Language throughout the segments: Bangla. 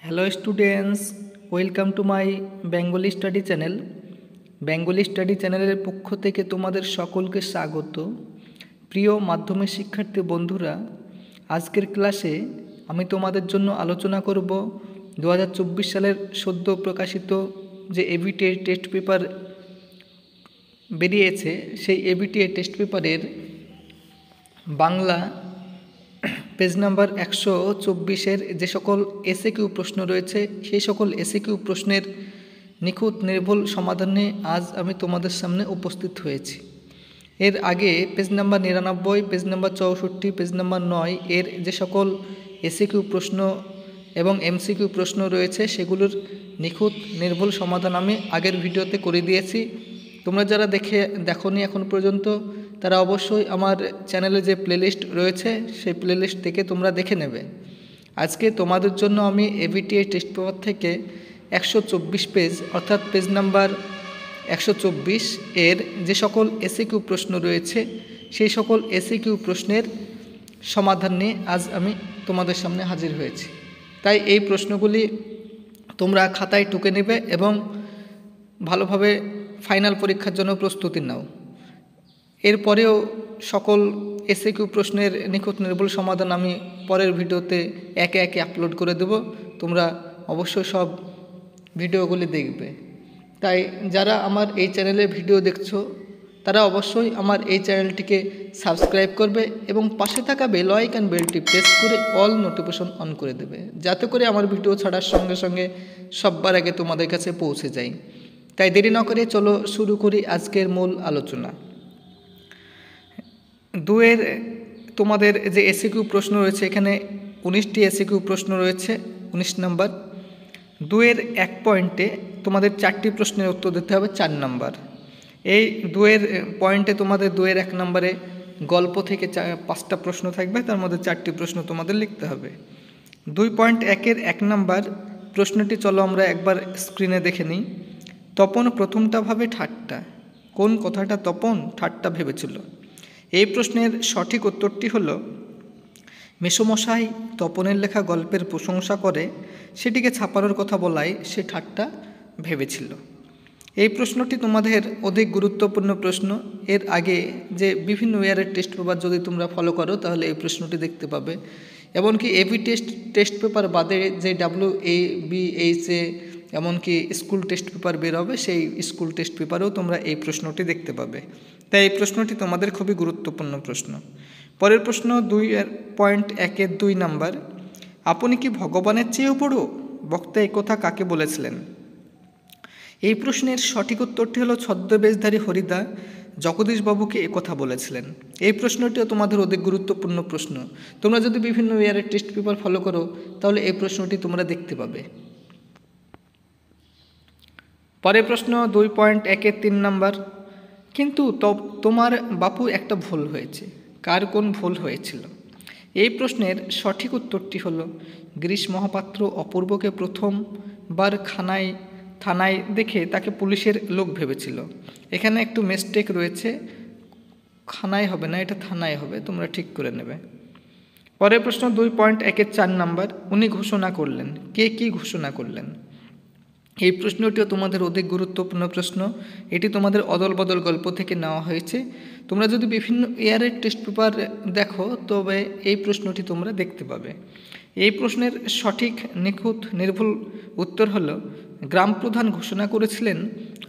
Hello students, welcome to my Bengali study channel. Bengali study চ্যানেলের পক্ষ থেকে তোমাদের সকলকে স্বাগত। প্রিয় মাধ্যমিক শিক্ষার্থী বন্ধুরা, আজকের ক্লাসে আমি তোমাদের জন্য আলোচনা করব 2024 সালের সদ্য প্রকাশিত যে এবিটিএ টেস্ট পেপার বেরিয়েছে, সেই এবিটিএ টেস্ট পেপারের বাংলা পেজ নাম্বার 124-এর যে সকল এসএকিউ প্রশ্ন রয়েছে, সেই সকল এসএকিউ প্রশ্নের নিখুঁত নির্ভুল সমাধানে আজ আমি তোমাদের সামনে উপস্থিত হয়েছি। এর আগে page number 99, page number 64, page number 9 এর যে সকল এসএকিউ প্রশ্ন এবং এমসিকিউ প্রশ্ন রয়েছে, সেগুলোর নিখুঁত নির্ভুল সমাধান আমি আগের ভিডিওতে করে দিয়েছি। তোমরা যারা দেখোনি এখন পর্যন্ত, তারা অবশ্যই আমার চ্যানেলে যে প্লেলিস্ট রয়েছে সেই প্লেলিস্ট থেকে তোমরা দেখে নেবে। আজকে তোমাদের জন্য আমি এবিটিএ টেস্ট পেপার থেকে 124 পেজ অর্থাৎ পেজ নাম্বার 124 এর যে সকল এসএকিউ প্রশ্ন রয়েছে, সেই সকল এসএকিউ প্রশ্নের সমাধান নিয়ে আজ আমি তোমাদের সামনে হাজির হয়েছি। তাই এই প্রশ্নগুলি তোমরা খাতায় টুকে নেবে এবং ভালোভাবে ফাইনাল পরীক্ষার জন্য প্রস্তুতি নাও। এরপরেও সকল এসএকিউ প্রশ্নের নিখুঁত নির্ভুল সমাধান আমি পরের ভিডিওতে একে একে আপলোড করে দেব। তোমরা অবশ্যই সব ভিডিওগুলি দেখবে। তাই যারা আমার এই চ্যানেলে ভিডিও দেখছো, তারা অবশ্যই আমার এই চ্যানেলটিকে সাবস্ক্রাইব করবে এবং পাশে থাকা বেল আইকন বেলটি প্রেস করে অল নোটিফিকেশন অন করে দেবে, যাতে করে আমার ভিডিও ছাড়ার সঙ্গে সঙ্গে সবার আগে তোমাদের কাছে পৌঁছে যায়। তাই দেরি না করে চলো শুরু করি আজকের মূল আলোচনা। 2-এর তোমাদের যে এসএকিউ প্রশ্ন রয়েছে, এখানে 19টি এসএকিউ প্রশ্ন রয়েছে, 19 নাম্বার। 2-এর 1 পয়েন্টে তোমাদের 4টি প্রশ্নের উত্তর দিতে হবে 4 নাম্বার। এই 2-এর পয়েন্টে তোমাদের 2-এর 1 নম্বরে গল্প থেকে 5টা প্রশ্ন থাকবে, তার মধ্যে 4টি প্রশ্ন তোমাদের লিখতে হবে। 2.1-এর 1 নাম্বার প্রশ্নটি চলো আমরা একবার স্ক্রিনে দেখে নিই। তপন প্রথমটা ভাবে ঠাট্টা। কোন কথাটা তপন ঠাট্টা ভেবেছিল? এই প্রশ্নের সঠিক উত্তরটি হলো, মেসোমশাই তপনের লেখা গল্পের প্রশংসা করে সেটিকে ছাপানোর কথা বলায় সে ঠাট্টা ভেবেছিল। এই প্রশ্নটি তোমাদের অধিক গুরুত্বপূর্ণ প্রশ্ন। এর আগে যে বিভিন্ন ইয়ারের টেস্ট পেপার যদি তোমরা ফলো করো, তাহলে এই প্রশ্নটি দেখতে পাবে। এমনকি এবি টেস্ট পেপার বাদে যে WABHA এমনকি স্কুল টেস্ট পেপার বের হবে, সেই স্কুল টেস্ট পেপারেও তোমরা এই প্রশ্নটি দেখতে পাবে। তাই এই প্রশ্নটি তোমাদের খুবই গুরুত্বপূর্ণ প্রশ্ন। পরের প্রশ্ন 2.1-এর 2 নাম্বার। আপনি কি ভগবানের চেয়েও বড়? বক্তা এই কথা কাকে বলেছিলেন? এই প্রশ্নের সঠিক উত্তরটি হলো, ছদ্মবেশধারী হরিদা জগদীশবাবুকে একথা বলেছিলেন। এই প্রশ্নটিও তোমাদের অধিক গুরুত্বপূর্ণ প্রশ্ন। তোমরা যদি বিভিন্ন ইয়ারের টেস্ট পেপার ফলো করো, তাহলে এই প্রশ্নটি তোমরা দেখতে পাবে। পরের প্রশ্ন 2.1-এর 3 নাম্বার। কিন্তু তোমার বাপু একটা ভুল হয়েছে। কার কোন ভুল হয়েছিল? এই প্রশ্নের সঠিক উত্তরটি হলো, গিরিশ মহাপাত্র অপূর্বকে প্রথমবার থানায় দেখে তাকে পুলিশের লোক ভেবেছিল। এখানে একটু মিস্টেক রয়েছে, খানায় হবে না, এটা থানায় হবে, তোমরা ঠিক করে নেবে। পরের প্রশ্ন 2.1-এর 4 নাম্বার। উনি ঘোষণা করলেন। কে কি ঘোষণা করলেন? এই প্রশ্নটিও তোমাদের অধিক গুরুত্বপূর্ণ প্রশ্ন। এটি তোমাদের অদল বদল গল্প থেকে নেওয়া হয়েছে। তোমরা যদি বিভিন্ন ইয়ারের টেস্ট পেপার দেখো, তবে এই প্রশ্নটি তোমরা দেখতে পাবে। এই প্রশ্নের সঠিক নিখুঁত নির্ভুল উত্তর হলো, গ্রাম প্রধান ঘোষণা করেছিলেন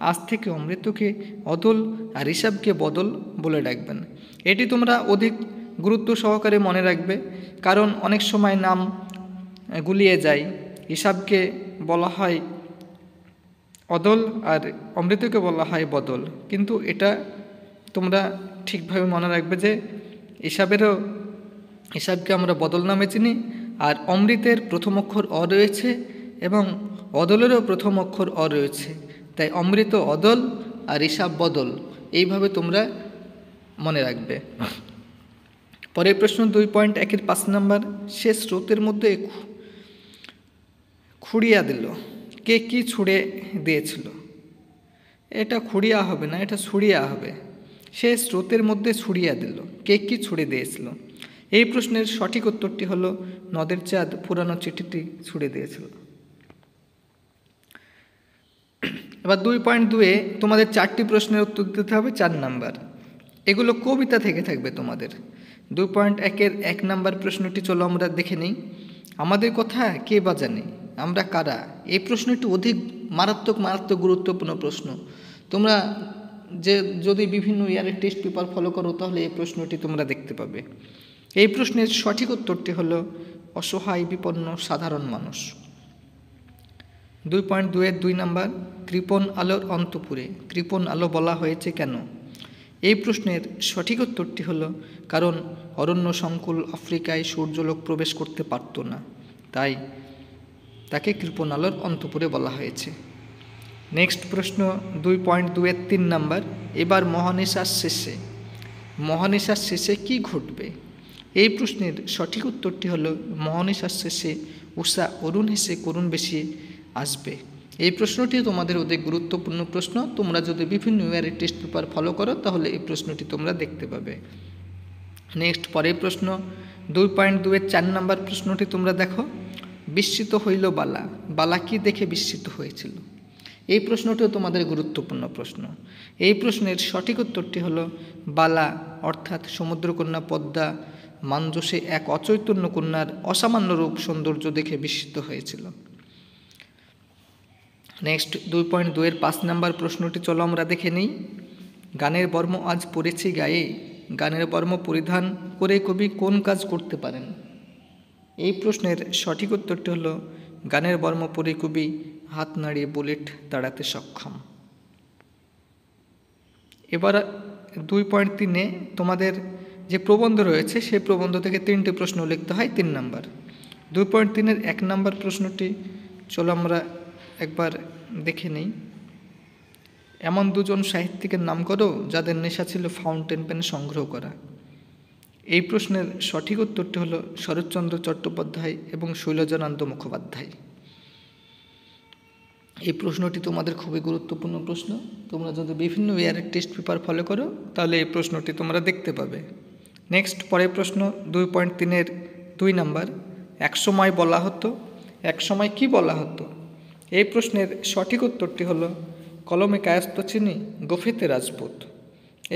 আজ থেকে অমৃতকে অদল আর হিসাবকে বদল বলে ডাকবেন। এটি তোমরা অধিক গুরুত্ব সহকারে মনে রাখবে, কারণ অনেক সময় নাম গুলিয়ে যায়। হিসাবকে বলা হয় অদল আর অমৃতকে বলা হয় বদল, কিন্তু এটা তোমরা ঠিকভাবে মনে রাখবে যে হিসাবকে আমরা বদল নামে চিনি, আর অমৃতের প্রথম অক্ষর অ রয়েছে এবং অদলেরও প্রথম অক্ষর অ রয়েছে। তাই অমৃত অদল আর হিসাব বদল, এইভাবে তোমরা মনে রাখবে। পরের প্রশ্ন 2.1-এর 5 নাম্বার। সে স্রোতের মধ্যে খুঁড়িয়া দিল। কে কি ছুঁড়ে দিয়েছিল? এটা খুঁড়িয়া হবে না, এটা ছুঁড়িয়া হবে। সে স্রোতের মধ্যে ছুঁড়িয়া দিল। কে কি ছুঁড়ে দিয়েছিল? এই প্রশ্নের সঠিক উত্তরটি হলো, নদের চাঁদ পুরানো চিঠিটি ছুঁড়ে দিয়েছিল। এবার 2.2-এ তোমাদের 4টি প্রশ্নের উত্তর দিতে হবে 4 নাম্বার। এগুলো কবিতা থেকে থাকবে তোমাদের। 2.1-এর 1 নাম্বার প্রশ্নটি চলো আমরা দেখে নিই। আমাদের কথা কে বা জানে, আমরা কারা? এই প্রশ্নটি অধিক মারাত্মক গুরুত্বপূর্ণ প্রশ্ন। তোমরা যদি বিভিন্ন ইয়ারের টেস্ট পেপার ফলো করো তাহলে এই প্রশ্নটি তোমরা দেখতে পাবে। এই প্রশ্নের সঠিক উত্তরটি হলো অসহায় বিপন্ন সাধারণ মানুষ। 2.2-এর 2 নাম্বার, কৃপণ আলোর অন্তপুরে কৃপণ আলো বলা হয়েছে কেন? এই প্রশ্নের সঠিক উত্তরটি হলো কারণ অরণ্য সংকুল আফ্রিকায় সূর্যলোক প্রবেশ করতে পারত না, তাই তাকে কৃপণ আলোর অন্তপুরে বলা হয়েছে। নেক্সট প্রশ্ন 2.2-এর 3 নাম্বার, এবার মহানিশার শেষে কি ঘটবে? এই প্রশ্নের সঠিক উত্তরটি হলো মহানিশার শেষে উষা অরুণ হেসে করুণ বেশি আসবে। এই প্রশ্নটি তোমাদের অধিক গুরুত্বপূর্ণ প্রশ্ন। তোমরা যদি বিভিন্ন ইয়ারের টেস্ট পেপার ফলো করো তাহলে এই প্রশ্নটি তোমরা দেখতে পাবে। নেক্সট পরের প্রশ্ন 2.2-এর 4 নাম্বার প্রশ্নটি তোমরা দেখো। বিস্মিত হইল বালা কি দেখে বিস্মিত হয়েছিল? এই প্রশ্নটিও তোমাদের গুরুত্বপূর্ণ প্রশ্ন। এই প্রশ্নের সঠিক উত্তরটি হলো বালা অর্থাৎ সমুদ্রকন্যা পদ্মা মানজোসে এক অচৈতন্য কন্যার অসামান্য রূপ সৌন্দর্য দেখে বিস্মিত হয়েছিল। নেক্সট 2.2-এর 5 নাম্বার প্রশ্নটি চলো আমরা দেখে নিই। গানের বর্ম আজ পড়েছি গায়ে, গানের বর্ম পরিধান করে কবি কোন কাজ করতে পারেন? এই প্রশ্নের সঠিক উত্তরটি হলো গানের বর্ম পরে কবি হাত নাড়িয়ে বুলেট তাড়াতে সক্ষম। এবার 2.3-এ তোমাদের যে প্রবন্ধ রয়েছে সেই প্রবন্ধ থেকে 3টি প্রশ্ন লিখতে হয় 3 নাম্বার। 2.3-এর 1 নাম্বার প্রশ্নটি চলো আমরা একবার দেখে নিই। এমন দুজন সাহিত্যিকের নাম করো যাদের নেশা ছিল ফাউন্টেন পেন সংগ্রহ করা। এই প্রশ্নের সঠিক উত্তরটি হলো শরৎচন্দ্র চট্টোপাধ্যায় এবং শৈলজানন্দ মুখোপাধ্যায়। এই প্রশ্নটি তোমাদের খুবই গুরুত্বপূর্ণ প্রশ্ন। তোমরা যদি বিভিন্ন ইয়ারের টেস্ট পেপার ফলো করো তাহলে এই প্রশ্নটি তোমরা দেখতে পাবে। নেক্সট পরের প্রশ্ন 2.3-এর 2 নাম্বার, একসময় বলা হতো, একসময় কি বলা হতো? এই প্রশ্নের সঠিক উত্তরটি হলো কলমে কায়স্থ চিনি গফিতে রাজপুত।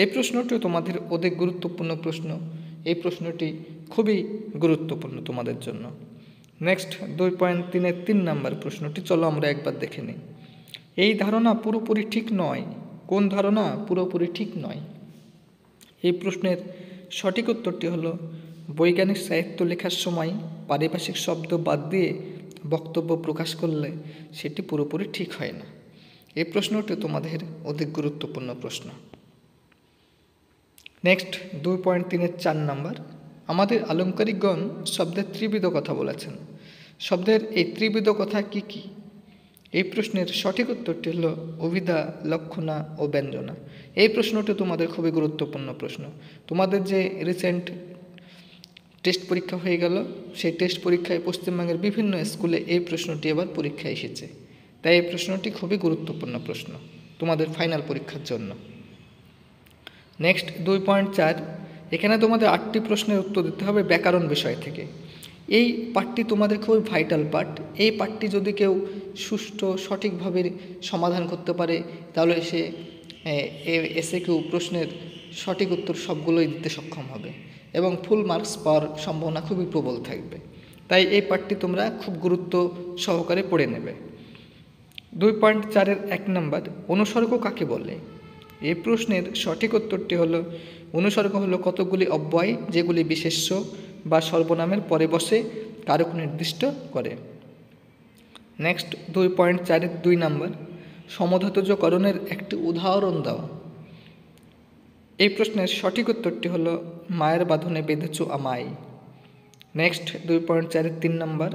এই প্রশ্নটিও তোমাদের অধিক গুরুত্বপূর্ণ প্রশ্ন। এই প্রশ্নটি খুবই গুরুত্বপূর্ণ তোমাদের জন্য। নেক্সট 2.3-এর 3 নাম্বার প্রশ্নটি চলো আমরা একবার দেখে নিই। এই ধারণা পুরোপুরি ঠিক নয়। কোন ধারণা পুরোপুরি ঠিক নয়? এই প্রশ্নের সঠিক উত্তরটি হলো বৈজ্ঞানিক সাহিত্য লেখার সময় পারিভাষিক শব্দ বাদ দিয়ে বক্তব্য প্রকাশ করলে সেটি পুরোপুরি ঠিক হয় না। এই প্রশ্নটি তোমাদের অধিক গুরুত্বপূর্ণ প্রশ্ন। নেক্সট 2.3-এর 4 নাম্বার, আমাদের আলংকারিকগণ শব্দের ত্রিবিধ কথা বলেছেন। শব্দের এই ত্রিবিধ কথা কি কি? এই প্রশ্নের সঠিক উত্তরটি হলো অভিধা, লক্ষণা ও ব্যঞ্জনা। এই প্রশ্নটি তোমাদের খুবই গুরুত্বপূর্ণ প্রশ্ন। তোমাদের যে রিসেন্ট টেস্ট পরীক্ষা হয়ে গেল সেই টেস্ট পরীক্ষায় পশ্চিমবঙ্গের বিভিন্ন স্কুলে এই প্রশ্নটি এবার পরীক্ষায় এসেছে, তাই এই প্রশ্নটি খুবই গুরুত্বপূর্ণ প্রশ্ন তোমাদের ফাইনাল পরীক্ষার জন্য। নেক্সট 2.4, এখানে তোমাদের 8টি প্রশ্নের উত্তর দিতে হবে ব্যাকরণ বিষয় থেকে। এই পাঠটি তোমাদের খুবই ভাইটাল পার্ট। এই পাঠটি যদি কেউ সুষ্ঠু সঠিকভাবে সমাধান করতে পারে তাহলে সে এসএকিউ প্রশ্নের সঠিক উত্তর সবগুলোই দিতে সক্ষম হবে এবং ফুল মার্কস পাওয়ার সম্ভাবনা খুবই প্রবল থাকবে। তাই এই পাঠটি তোমরা খুব গুরুত্ব সহকারে পড়ে নেবে। 2.4-এর 1 নাম্বার, অনুসর্গ কাকে বলে? এই প্রশ্নের সঠিক উত্তরটি হলো অনুসর্গ হলো কতগুলি অব্যয় যেগুলি বিশেষ্য বা সর্বনামের পরে বসে কারক নির্দিষ্ট করে। নেক্সট 2.4-এর 2 নাম্বার, সমধাতুজকরণের একটি উদাহরণ দাও। এই প্রশ্নের সঠিক উত্তরটি হলো মায়ের বাঁধনে বেঁধেছ আমায়। নেক্সট 2.4-এর 3 নাম্বার,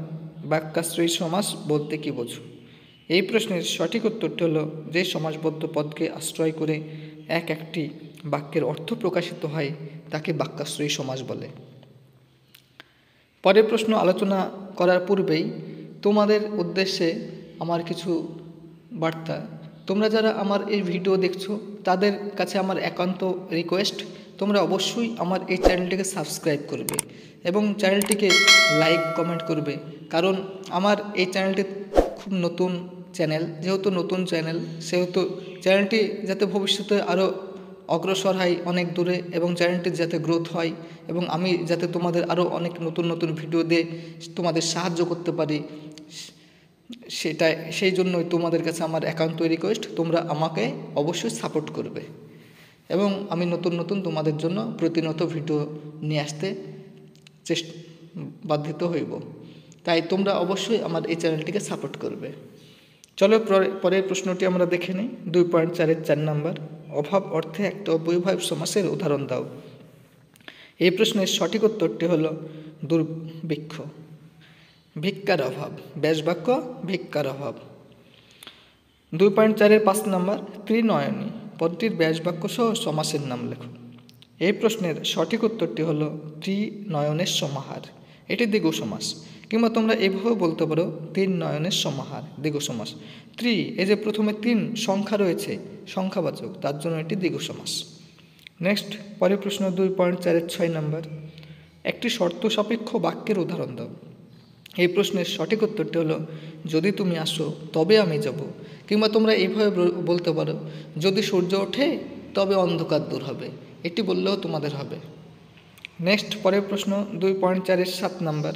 বাক্যাশ্রয়ী সমাস বলতে কি বোঝো? এই প্রশ্নের সঠিক উত্তরটি হলো যে সমাসবদ্ধ পদকে আশ্রয় করে একটি বাক্যের অর্থ প্রকাশিত হয় তাকে বাক্যাশ্রয়ী সমাস বলে। পরের প্রশ্ন আলোচনা করার পূর্বেই তোমাদের উদ্দেশ্যে আমার কিছু বার্তা। তোমরা যারা আমার এই ভিডিও দেখছো তাদের কাছে আমার একান্ত রিকোয়েস্ট, তোমরা অবশ্যই আমার এই চ্যানেলটিকে সাবস্ক্রাইব করবে এবং চ্যানেলটিকে লাইক কমেন্ট করবে, কারণ আমার এই চ্যানেলটি খুব নতুন চ্যানেল, যেহেতু নতুন চ্যানেল, সেহেতু চ্যানেলটি যাতে ভবিষ্যতে আরও অগ্রসর হয় অনেক দূরে, এবং চ্যানেলটি যাতে গ্রোথ হয়, এবং আমি যাতে তোমাদের আরও অনেক নতুন নতুন ভিডিও দিয়ে তোমাদের সাহায্য করতে পারি, সেই জন্যই তোমাদের কাছে আমার একান্ত রিকোয়েস্ট, তোমরা আমাকে অবশ্যই সাপোর্ট করবে, এবং আমি নতুন নতুন তোমাদের জন্য প্রতিনিয়ত ভিডিও নিয়ে আসতে বাধ্য হইব। তাই তোমরা অবশ্যই আমার এই চ্যানেলটিকে সাপোর্ট করবে। চলো পরের প্রশ্নটি আমরা দেখে নিই। 2.4-এর 4 নম্বর, অভাব অর্থে একটা অব্যয়ভাব সমাসের উদাহরণ দাও। এই প্রশ্নের সঠিক উত্তরটি হলো দুর্ভিক্ষ। ভিক্ষার অভাব, ব্যাসবাক্য ভিক্ষার অভাব। 2.4-এর 5 নম্বর, ত্রিনয়নী পদটির ব্যাসবাক্য সহ সমাসের নাম লেখো। এই প্রশ্নের সঠিক উত্তরটি হলো ত্রিনয়নের সমাহার। এটি দ্বিগু সমাস, কিংবা তোমরা এইভাবেও বলতে পারো তিন নয়নের সমাহার, দ্বিগু সমাস। এই যে প্রথমে 3 সংখ্যা রয়েছে, সংখ্যাবাচক, তার জন্য এটি দ্বিগু সমাস। নেক্সট, পরের প্রশ্ন 2.4-এর 6 নম্বর, একটি শর্ত সাপেক্ষ বাক্যের উদাহরণ দাও। এই প্রশ্নের সঠিক উত্তরটি হলো যদি তুমি আসো তবে আমি যাব, কিংবা তোমরা এইভাবে বলতে পারো যদি সূর্য ওঠে তবে অন্ধকার দূর হবে, এটি বললেও তোমাদের হবে। নেক্সট, পরের প্রশ্ন 2.4-এর 7 নম্বর,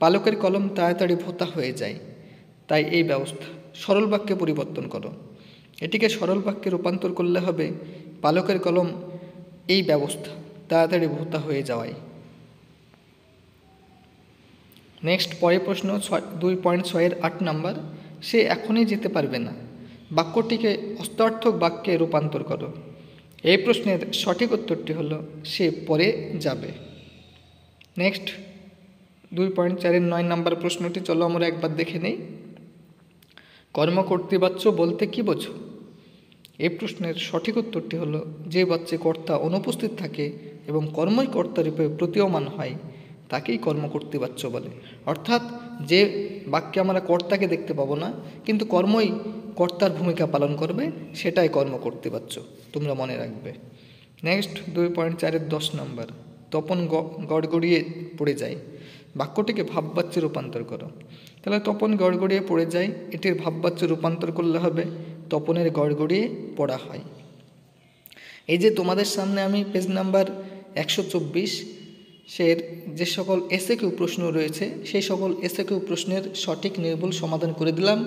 পালকের কলম তাড়াতাড়ি ভোঁতা হয়ে যায়, তাই এই ব্যবস্থা সরল বাক্যে পরিবর্তন করো। এটিকে সরল বাক্যে রূপান্তর করলে হবে পালকের কলম এই ব্যবস্থা তাড়াতাড়ি ভোঁতা হয়ে যাওয়ায়। নেক্সট, পরের প্রশ্ন 2.6-এর 8 নম্বর, সে এখনই যেতে পারবে না, বাক্যটিকে অস্তার্থক বাক্যে রূপান্তর করো। এই প্রশ্নের সঠিক উত্তরটি হলো সে পরে যাবে। নেক্সট, 2.4-এর 9 নম্বর প্রশ্নটি চলো আমরা একবার দেখে নেই। কর্মকর্তৃবাচ্য বলতে কি বোঝো? এই প্রশ্নের সঠিক উত্তরটি হলো যে বাচ্চে কর্তা অনুপস্থিত থাকে এবং কর্মই কর্তারূপে প্রতীয়মান হয় তাকেই কর্মকর্তৃবাচ্য বলে। অর্থাৎ যে বাক্যে আমরা কর্তাকে দেখতে পাবো না কিন্তু কর্মই কর্তার ভূমিকা পালন করবে, সেটাই কর্মকর্তৃবাচ্য, তোমরা মনে রাখবে। নেক্সট, 2.4-এর 10 নম্বর, তপন গড়গড়িয়ে পড়ে যায়, বাক্যটিকে ভাববাচ্যে রূপান্তর করো। তাহলে তপন গড়গড়িয়ে পড়ে যায়, এটির ভাববাচ্যে রূপান্তর করলে হবে তপনের গড়গড়িয়ে পড়া হয়। এই যে তোমাদের সামনে আমি পেজ নাম্বার 124 যে সকল এসএকিউ প্রশ্ন রয়েছে সেই সকল এসএকিউ প্রশ্নের সঠিক নির্ভুল সমাধান করে দিলাম।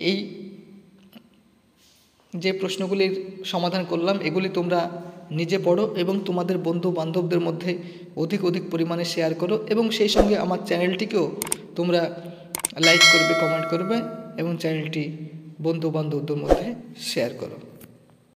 এই যে প্রশ্নগুলির সমাধান করলাম এগুলি তোমরা নিজে পড়ো এবং তোমাদের বন্ধু বান্ধবদের মধ্যে অধিক পরিমাণে শেয়ার করো, এবং সেই সঙ্গে আমার চ্যানেলটিকেও তোমরা লাইক করবে, কমেন্ট করবে এবং চ্যানেলটি বন্ধু বান্ধবদের মধ্যে শেয়ার করো।